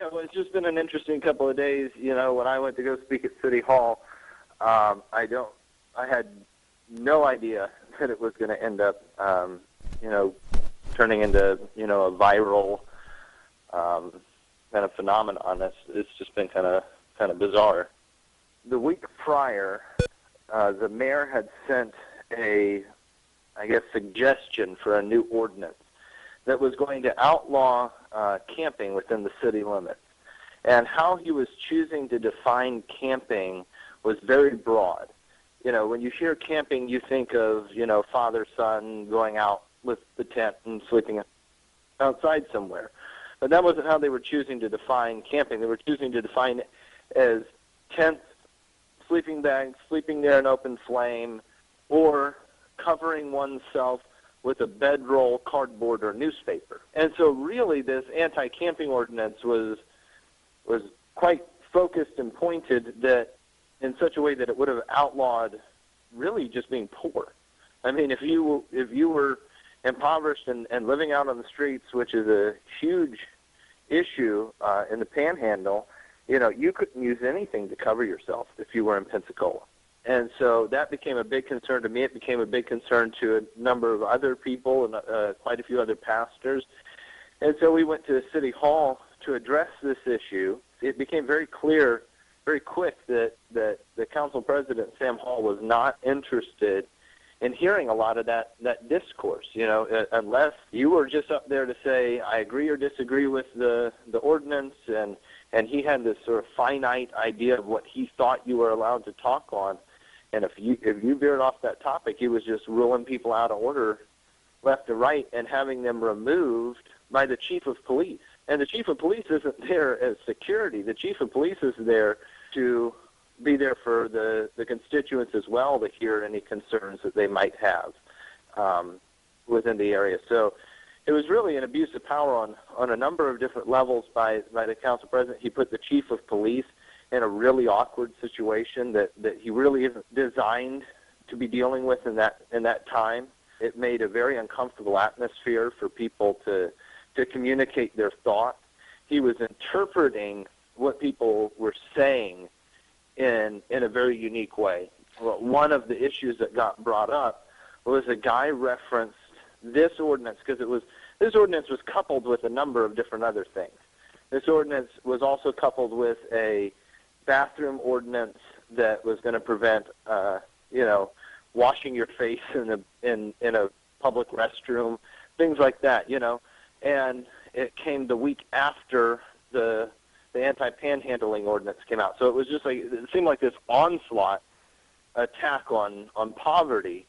Yeah, well, it's just been an interesting couple of days. When I went to go speak at City Hall, I had no idea that it was going to end up, turning into, a viral kind of phenomenon. It's just been kind of bizarre. The week prior, the mayor had sent a, suggestion for a new ordinance that was going to outlaw camping within the city limits. And how he was choosing to define camping was very broad. When you hear camping, you think of, father, son going out with the tent and sleeping outside somewhere. But that wasn't how they were choosing to define camping. They were choosing to define it as tents, sleeping bags, sleeping near an open flame, or covering oneself with a bedroll, cardboard, or newspaper. And so really this anti-camping ordinance was quite focused and pointed that in such a way that it would have outlawed really just being poor. I mean, if you were impoverished and living out on the streets, which is a huge issue in the Panhandle, you couldn't use anything to cover yourself if you were in Pensacola. And so that became a big concern to me. It became a big concern to a number of other people and quite a few other pastors. And so we went to City Hall to address this issue. It became very clear, very quick, that the council president, Sam Hall, was not interested in hearing a lot of that discourse, unless you were just up there to say, I agree or disagree with the ordinance, and he had this sort of finite idea of what he thought you were allowed to talk on. And if you veered off that topic, he was just ruling people out of order left and right and having them removed by the chief of police. And the chief of police isn't there as security. The chief of police is there to be there for the constituents as well, to hear any concerns that they might have within the area. So it was really an abuse of power on a number of different levels by the council president. He put the chief of police in a really awkward situation that he really isn't designed to be dealing with in that time. It made a very uncomfortable atmosphere for people to communicate their thoughts. He was interpreting what people were saying in a very unique way. Well, one of the issues that got brought up was a guy referenced this ordinance, because this ordinance was coupled with a number of different other things. This ordinance was also coupled with a bathroom ordinance that was going to prevent, washing your face in a public restroom, things like that, And it came the week after the anti-panhandling ordinance came out. So it was just like, it seemed like this onslaught attack on poverty.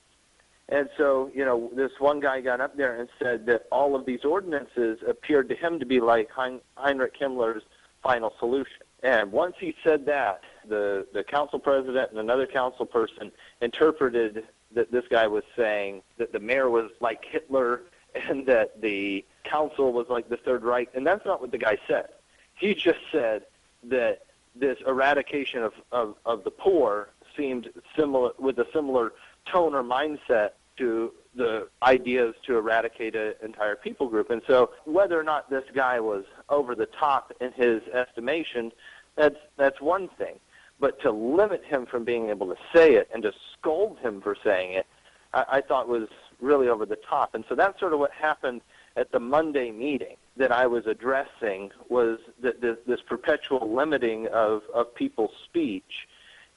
And so, this one guy got up there and said that all of these ordinances appeared to him to be like Heinrich Himmler's final solution. And once he said that, the council president and another council person interpreted that this guy was saying that the mayor was like Hitler and that the council was like the Third Reich. And that's not what the guy said. He just said that this eradication of the poor seemed similar, with a similar tone or mindset to the ideas to eradicate an entire people group. And so whether or not this guy was over the top in his estimation, that's one thing. But to limit him from being able to say it and to scold him for saying it, I thought was really over the top. And so that's sort of what happened at the Monday meeting that I was addressing, was that this perpetual limiting of people's speech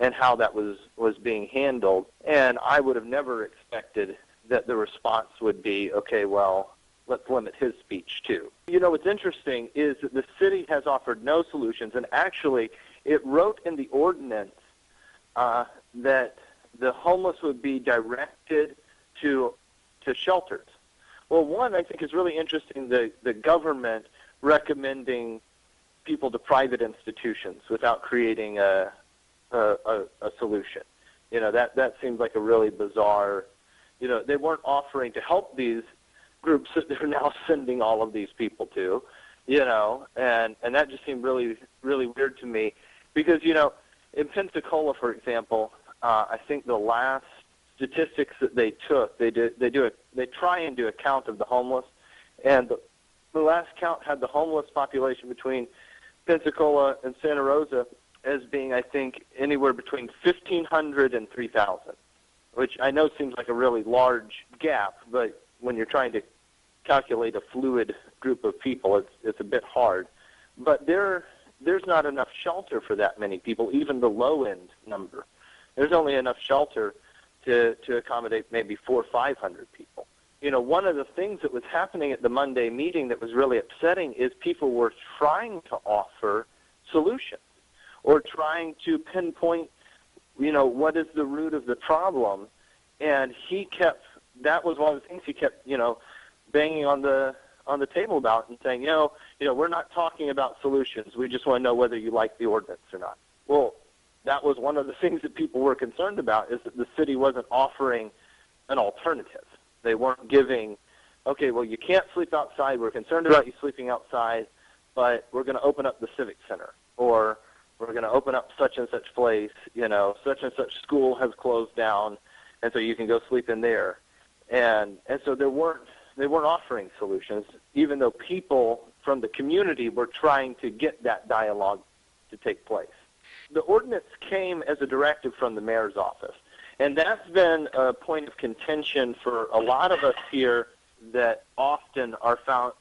and how that was being handled. And I would have never expected that the response would be, okay, well, let's limit his speech too. What's interesting is that the city has offered no solutions, and actually it wrote in the ordinance that the homeless would be directed to shelters. Well, one, I think is really interesting, the government recommending people to private institutions without creating a solution. That seems like a really bizarre, they weren't offering to help these groups that they're now sending all of these people to, and that just seemed really, really weird to me. Because, in Pensacola, for example, I think the last statistics that they took, they try and do a count of the homeless, and the last count had the homeless population between Pensacola and Santa Rosa as being, I think, anywhere between 1,500 and 3,000, which I know seems like a really large gap, but when you're trying to calculate a fluid group of people, it's a bit hard. But there's not enough shelter for that many people, even the low-end number. There's only enough shelter to accommodate maybe 400 or 500 people. You know, one of the things that was happening at the Monday meeting that was really upsetting is people were trying to offer solutions or trying to pinpoint, you know, what is the root of the problem. And that was one of the things he kept, you know, banging on the table about and saying, you know, we're not talking about solutions. We just want to know whether you like the ordinance or not. Well, that was one of the things that people were concerned about, is that the city wasn't offering an alternative. They weren't giving, okay, well, you can't sleep outside. We're concerned about you sleeping outside, but we're going to open up the Civic Center, or we're going to open up such and such place, you know, such and such school has closed down, and so you can go sleep in there. And so they weren't offering solutions, even though people from the community were trying to get that dialogue to take place. The ordinance came as a directive from the mayor's office, and that's been a point of contention for a lot of us here that often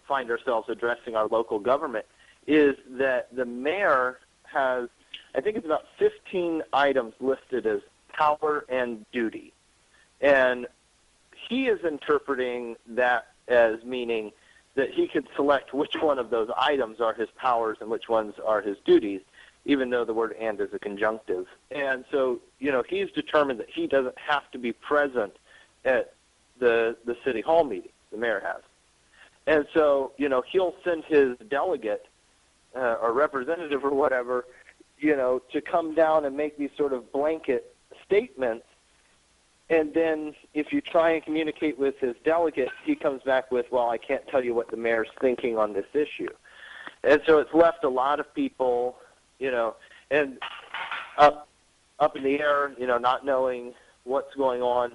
find ourselves addressing our local government, is that the mayor has, I think it's about 15 items listed as power and duty. And he is interpreting that as meaning that he could select which one of those items are his powers and which ones are his duties, even though the word "and" is a conjunctive. And so, you know, he's determined that he doesn't have to be present at the city hall meeting, the mayor has. And so, you know, he'll send his delegate or representative or whatever, you know, to come down and make these sort of blanket statements. And then if you try and communicate with his delegate, he comes back with, well, I can't tell you what the mayor's thinking on this issue. And so it's left a lot of people, you know, and up in the air, you know, not knowing what's going on.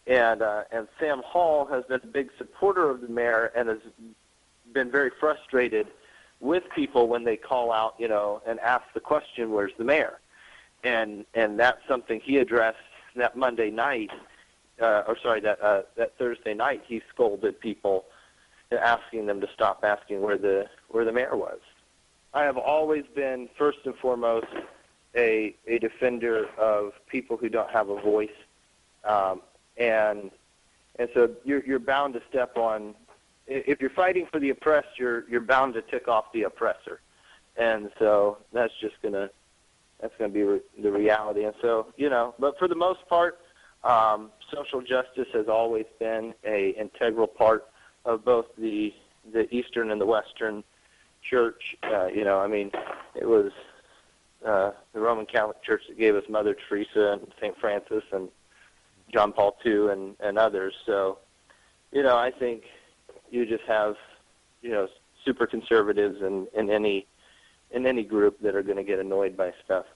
And Sam Hall has been a big supporter of the mayor and has been very frustrated with people when they call out, you know, and ask the question, where's the mayor? And that's something he addressed that Monday night, that Thursday night. He scolded people, asking them to stop asking where the mayor was. I have always been, first and foremost, a defender of people who don't have a voice, and so you're bound to step on. If you're fighting for the oppressed, you're bound to tick off the oppressor, and so that's going to be the reality. And so, you know, but for the most part, social justice has always been an integral part of both the Eastern and the Western Church. You know, I mean, it was the Roman Catholic Church that gave us Mother Teresa and St. Francis and John Paul II and others. So, you know, I think you just have, you know, super conservatives in any group that are going to get annoyed by stuff.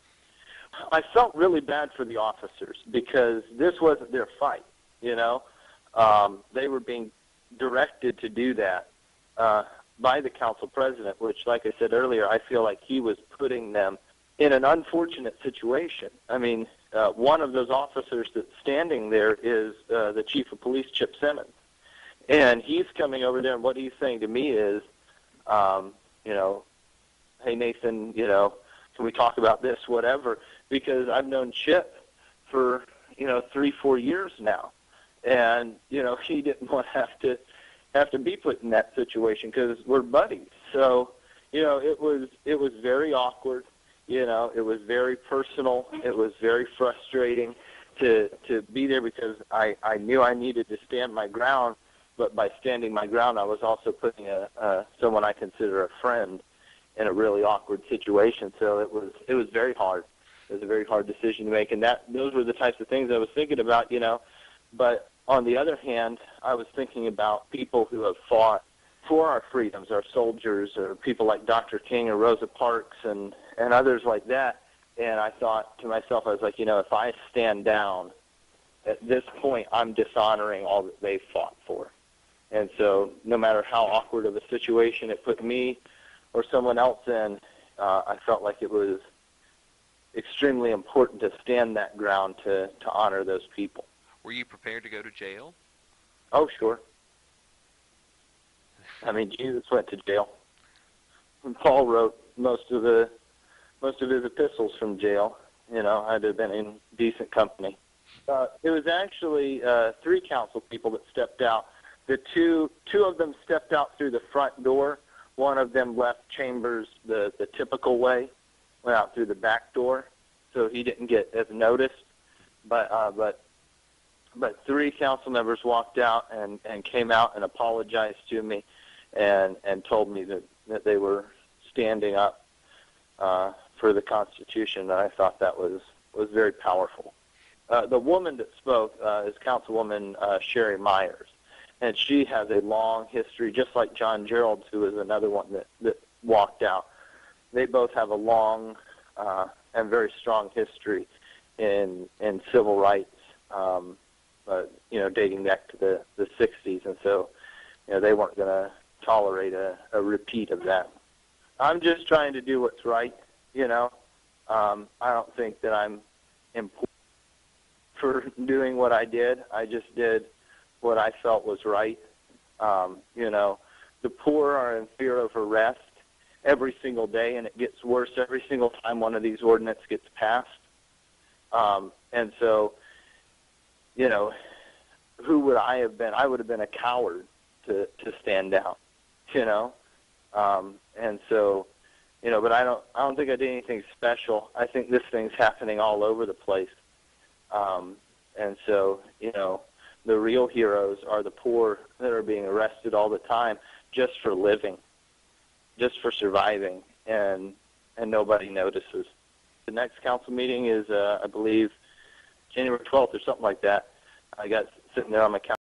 I felt really bad for the officers because this wasn't their fight, you know. They were being directed to do that by the council president, which, like I said earlier, I feel like he was putting them in an unfortunate situation. I mean, one of those officers that's standing there is the chief of police, Chip Simmons. And he's coming over there, and what he's saying to me is, you know, hey, Nathan, you know, can we talk about this, whatever, because I've known Chip for, you know, 3-4 years now. And, you know, he didn't want to have to be put in that situation because we're buddies. So, you know, it was very awkward. You know, it was very personal. It was very frustrating to be there because I knew I needed to stand my ground, but by standing my ground, I was also putting someone I consider a friend in a really awkward situation. So it was very hard. It was a very hard decision to make, and those were the types of things I was thinking about, you know. But on the other hand, I was thinking about people who have fought for our freedoms, our soldiers, or people like Dr. King or Rosa Parks and others like that. And I thought to myself, I was like, you know, if I stand down at this point, I'm dishonoring all that they fought for. And so no matter how awkward of a situation it put me or someone else in, I felt like it was extremely important to stand that ground to honor those people. Were you prepared to go to jail? Oh, sure. I mean, Jesus went to jail. And Paul wrote most of his epistles from jail. You know, I'd have been in decent company. It was actually 3 council people that stepped out. The two of them stepped out through the front door. One of them left chambers the typical way, went out through the back door, so he didn't get as noticed. But 3 council members walked out and came out and apologized to me, and told me that they were standing up for the Constitution. And I thought that was very powerful. The woman that spoke is Councilwoman Sherry Myers, and she has a long history, just like John Gerald, who is another one that walked out. They both have a long and very strong history in civil rights, dating back to the 60s, and so they weren't going to tolerate a repeat of that. I'm just trying to do what's right, I don't think that I'm important for doing what I did. I just did what I felt was right. The poor are in fear of arrest every single day, and it gets worse every single time one of these ordinances gets passed. And so, who would I have been? I would have been a coward to stand down, and so, but I don't think I did anything special. I think this thing's happening all over the place. And so, the real heroes are the poor that are being arrested all the time just for living, just for surviving, and nobody notices. The next council meeting is, I believe, January 12th or something like that. I got sitting there on my couch.